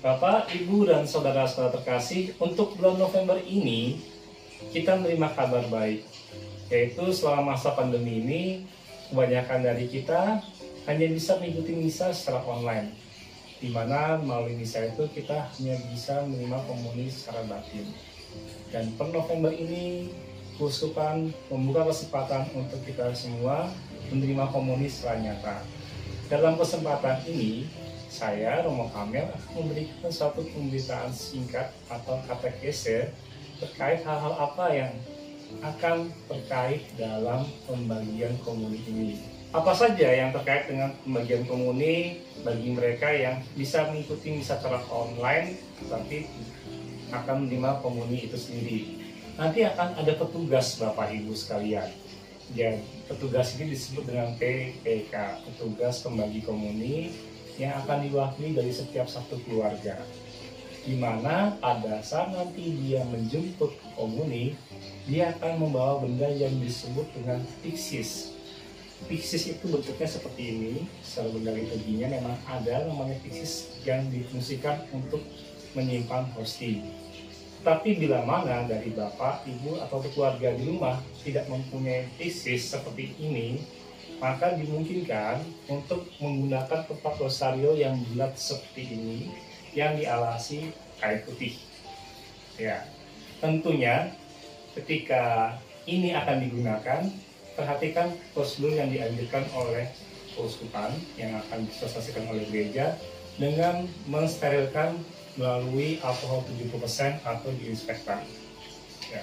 Bapak, Ibu, dan saudara-saudara terkasih, untuk bulan November ini kita menerima kabar baik, yaitu selama masa pandemi ini kebanyakan dari kita hanya bisa mengikuti misa secara online, di mana melalui misa itu kita hanya bisa menerima komuni secara batin. Dan per November ini Keuskupan membuka kesempatan untuk kita semua menerima komuni secara nyata. Dalam kesempatan ini, saya, Romo Kamel, akan memberikan suatu pemberitaan singkat atau katekese terkait hal-hal apa yang akan terkait dalam pembagian komuni ini. Apa saja yang terkait dengan pembagian komuni bagi mereka yang bisa mengikuti misa secara online tapi akan menerima komuni itu sendiri. Nanti akan ada petugas Bapak Ibu sekalian. Ya, petugas ini disebut dengan PPK, petugas pembagi komuni, yang akan diwakili dari setiap satu keluarga, di mana pada saat nanti dia menjemput komuni, dia akan membawa benda yang disebut dengan piksis. Piksis itu bentuknya seperti ini, secara benda liturginya memang ada namanya piksis yang difungsikan untuk menyimpan hosti. Tapi bila mana dari Bapak, Ibu, atau keluarga di rumah tidak mempunyai piksis seperti ini, maka dimungkinkan untuk menggunakan tempat rosario yang bulat seperti ini yang dialasi kain putih. Ya, tentunya ketika ini akan digunakan, perhatikan prosedur yang dianjurkan oleh keuskupan yang akan disosialisasikan oleh gereja dengan mensterilkan melalui alkohol 70% atau diinspektan. Ya.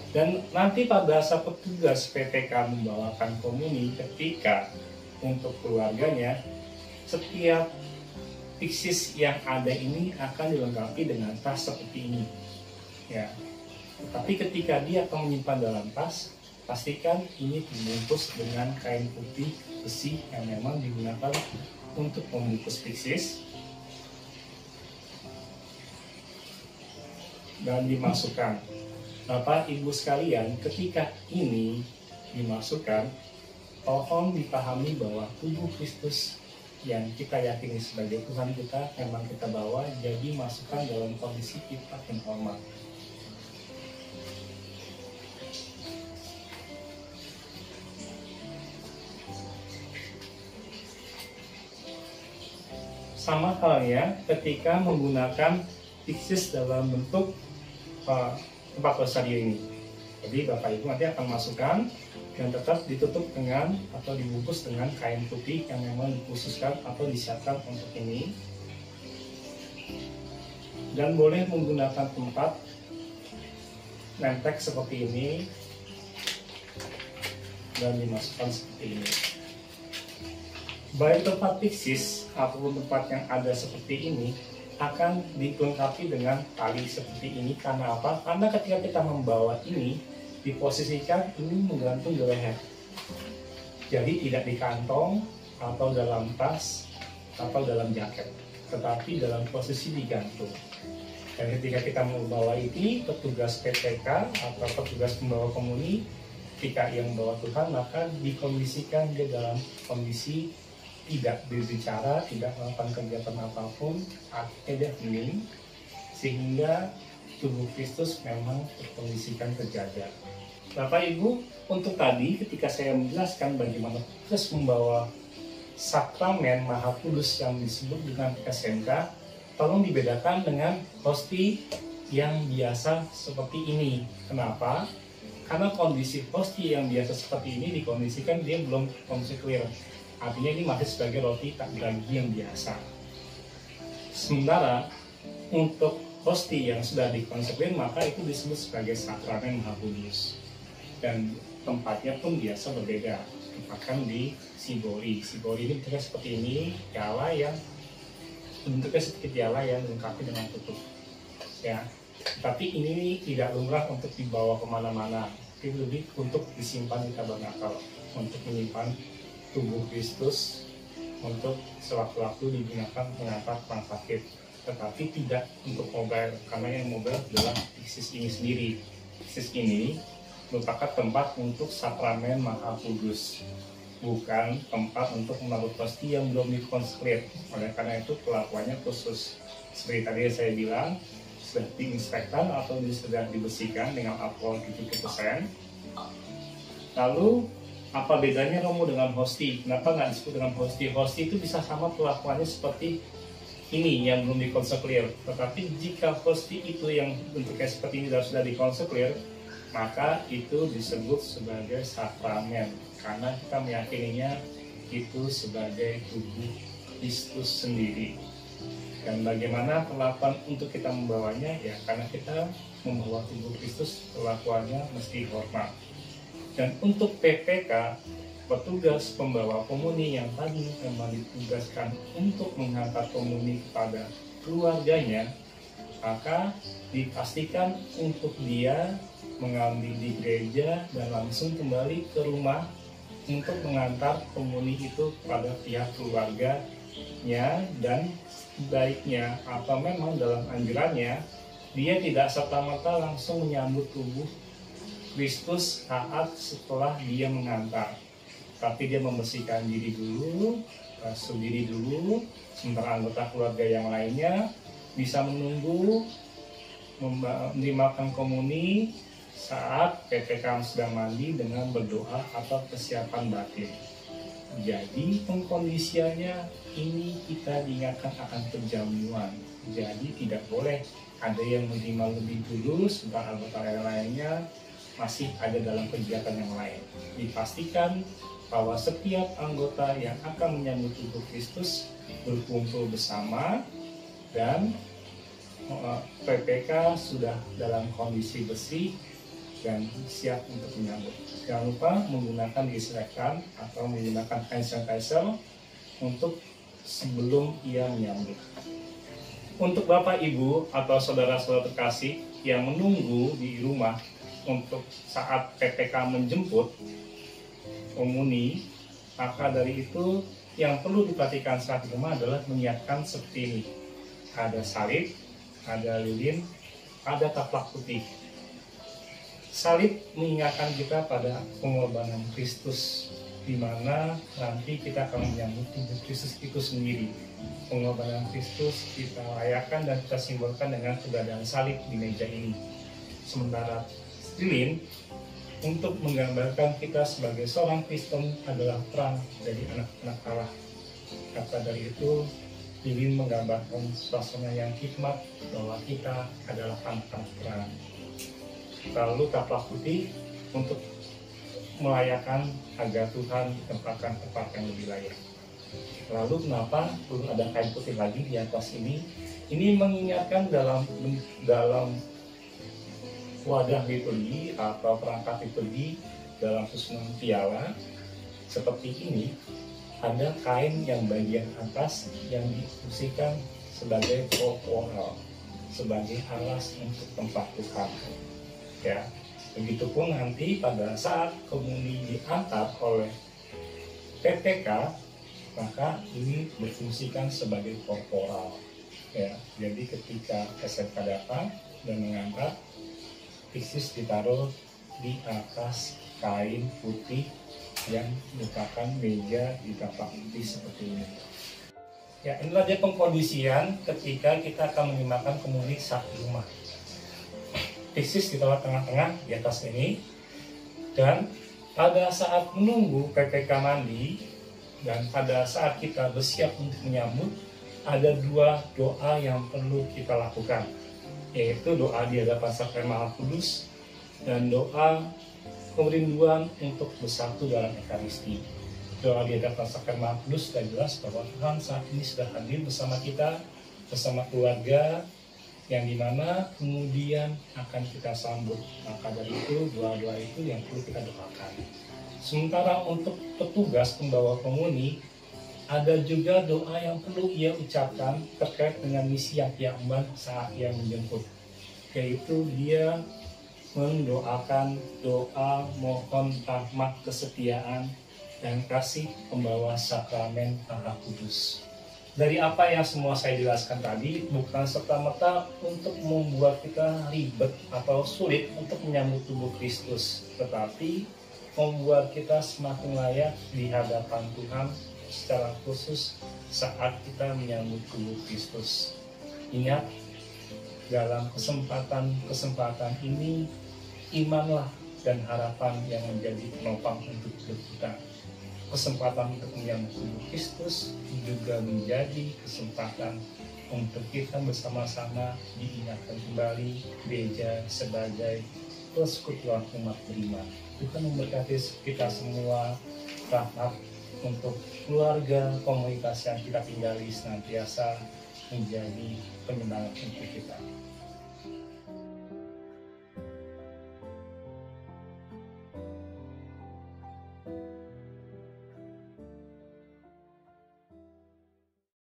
Dan nanti pada saat petugas PPK membawakan komuni, ketika untuk keluarganya, setiap piksis yang ada ini akan dilengkapi dengan tas seperti ini. Ya. Tapi ketika dia akan menyimpan dalam tas, pastikan ini dibungkus dengan kain putih besi yang memang digunakan untuk membungkus piksis dan dimasukkan. Bapak Ibu sekalian, ketika ini dimasukkan, tolong dipahami bahwa tubuh Kristus yang kita yakini sebagai Tuhan kita memang kita bawa, jadi masukkan dalam kondisi kita yang hormat. Sama halnya ketika menggunakan piksis dalam bentuk tempat rosario ini. Jadi Bapak Ibu nanti akan masukkan dan tetap ditutup dengan atau dibungkus dengan kain putih yang memang dikhususkan atau disiapkan untuk ini. Dan boleh menggunakan tempat nentek seperti ini dan dimasukkan seperti ini. Baik tempat piksis ataupun tempat yang ada seperti ini akan dilengkapi dengan tali seperti ini. Karena apa? Karena ketika kita membawa ini, diposisikan ini menggantung di leher. Jadi tidak di kantong atau dalam tas atau dalam jaket, tetapi dalam posisi digantung. Dan ketika kita membawa ini, petugas PPK atau petugas pembawa komuni, ketika yang membawa Tuhan, maka dikondisikan dia dalam kondisi tidak berbicara, tidak melakukan kegiatan apapun, tidak hening, sehingga tubuh Kristus memang terkondisikan terjaga. Bapak Ibu, untuk tadi ketika saya menjelaskan bagaimana proses membawa sakramen Maha Kudus yang disebut dengan SMK, tolong dibedakan dengan hosti yang biasa seperti ini. Kenapa? Karena kondisi hosti yang biasa seperti ini dikondisikan dia belum kondisi clear. Artinya ini masih sebagai roti tak beragi yang biasa. Sementara untuk hosti yang sudah dikonsepkan, maka itu disebut sebagai sakramen Maha Kudus. Dan tempatnya pun biasa berbeda. Ditempatkan di sibori. Sibori ini bentuknya seperti ini, piala yang bentuknya seperti piala yang dilengkapi dengan tutup. Ya, tapi ini tidak lumrah untuk dibawa kemana-mana. Itu lebih untuk disimpan di tabernakel, untuk menyimpan tubuh Kristus, untuk sewaktu-waktu digunakan mengantar orang sakit, tetapi tidak untuk mobile, karena yang mobile adalah piksis ini sendiri. Piksis ini merupakan tempat untuk sakramen Maha Kudus, bukan tempat untuk menaruh hosti yang belum dikonsekrer. Oleh karena itu perlakuannya khusus. seperti tadi saya bilang, sudah diinspektan atau sudah dibersihkan dengan alkohol 70%. Lalu apa bedanya Romo dengan hosti? Kenapa nggak disebut dengan hosti? Hosti itu bisa sama perlakuannya seperti ini yang belum dikonsekulir. Tetapi jika hosti itu yang bentuknya seperti ini dan sudah dikonsekulir, maka itu disebut sebagai sakramen, karena kita meyakininya itu sebagai tubuh Kristus sendiri. Dan bagaimana perlakuan untuk kita membawanya? Ya karena kita membawa tubuh Kristus, perlakuannya mesti hormat. Dan untuk PPK, petugas pembawa komuni yang tadi memang ditugaskan untuk menghantar komuni kepada keluarganya, maka dipastikan untuk dia mengambil di gereja dan langsung kembali ke rumah untuk mengantar komuni itu pada pihak keluarganya. Dan baiknya atau memang dalam anjurannya, dia tidak serta-merta langsung menyambut tubuh Kristus saat setelah dia mengantar, tapi dia membersihkan diri dulu, basuh diri dulu, sementara anggota keluarga yang lainnya bisa menunggu menerima komuni saat PPK sedang mandi dengan berdoa atau persiapan batin. Jadi pengkondisiannya ini kita diingatkan akan perjamuan. Jadi tidak boleh ada yang menerima lebih dulu sementara anggota yang lainnya masih ada dalam kegiatan yang lain. Dipastikan bahwa setiap anggota yang akan menyambut tubuh Kristus berkumpul bersama dan PPK sudah dalam kondisi bersih dan siap untuk menyambut. Jangan lupa menggunakan disinfektan atau menggunakan hand sanitizer untuk sebelum ia menyambut. Untuk Bapak Ibu atau saudara-saudara terkasih yang menunggu di rumah untuk saat PPK menjemput komuni, maka dari itu yang perlu diperhatikan saat di rumah adalah menyiapkan seperti ini. Ada salib, ada lilin, ada taplak putih. Salib mengingatkan kita pada pengorbanan Kristus, di mana nanti kita akan menyambut tubuh Kristus itu sendiri. Pengorbanan Kristus kita rayakan dan kita simbolkan dengan keberadaan salib di meja ini. Sementara lilin untuk menggambarkan kita sebagai seorang Kristen adalah terang dari anak-anak Allah. Kata dari itu, lilin menggambarkan suasana yang hikmat bahwa kita adalah anak-anak terang. Lalu taplak putih untuk melayakan agar Tuhan ditempatkan tempat yang lebih layak. Lalu kenapa perlu ada kain putih lagi di atas ini? Ini mengingatkan dalam wadah liturgi atau perangkat liturgi dalam susunan piala seperti ini, ada kain yang bagian atas yang difungsikan sebagai proporal, sebagai alas untuk tempat Tuhan. Ya, begitupun nanti pada saat komuni diantar oleh PPK, maka ini berfungsikan sebagai korporal. Ya, jadi ketika SMK datang dan mengantar, Kristus ditaruh di atas kain putih yang merupakan meja di taplak putih seperti ini. Ya, inilah dia pengkondisian ketika kita akan menyimakkan komuni saat di rumah. Kristus ditaruh tengah-tengah di atas ini, dan pada saat menunggu PPK mandi dan pada saat kita bersiap untuk menyambut, ada dua doa yang perlu kita lakukan, yaitu doa di hadapan Sakramen Maha Kudus dan doa kerinduan untuk bersatu dalam Ekaristi. Doa di hadapan Sakramen Maha Kudus sudah jelas bahwa Tuhan saat ini sudah hadir bersama kita, bersama keluarga, yang dimana kemudian akan kita sambut. Maka dari itu doa-doa itu yang perlu kita doakan. Sementara untuk petugas pembawa komuni, ada juga doa yang perlu ia ucapkan terkait dengan misi yang ia emban saat ia menjemput, yaitu dia mendoakan doa mohon rahmat kesetiaan dan kasih pembawa sakramen Maha Kudus. Dari apa yang semua saya jelaskan tadi, bukan serta-merta untuk membuat kita ribet atau sulit untuk menyambut tubuh Kristus, tetapi membuat kita semakin layak di hadapan Tuhan secara khusus saat kita menyambut tubuh Kristus. Ingat, dalam kesempatan ini, imanlah dan harapan yang menjadi penopang untuk hidup kita. Kesempatan untuk menyambut tubuh Kristus juga menjadi kesempatan untuk kita bersama-sama diingatkan kembali gereja sebagai persekutuan umat beriman. Tuhan memberkati kita semua, rahmat untuk keluarga, komunitas yang kita tinggali senantiasa menjadi penyemangat untuk kita.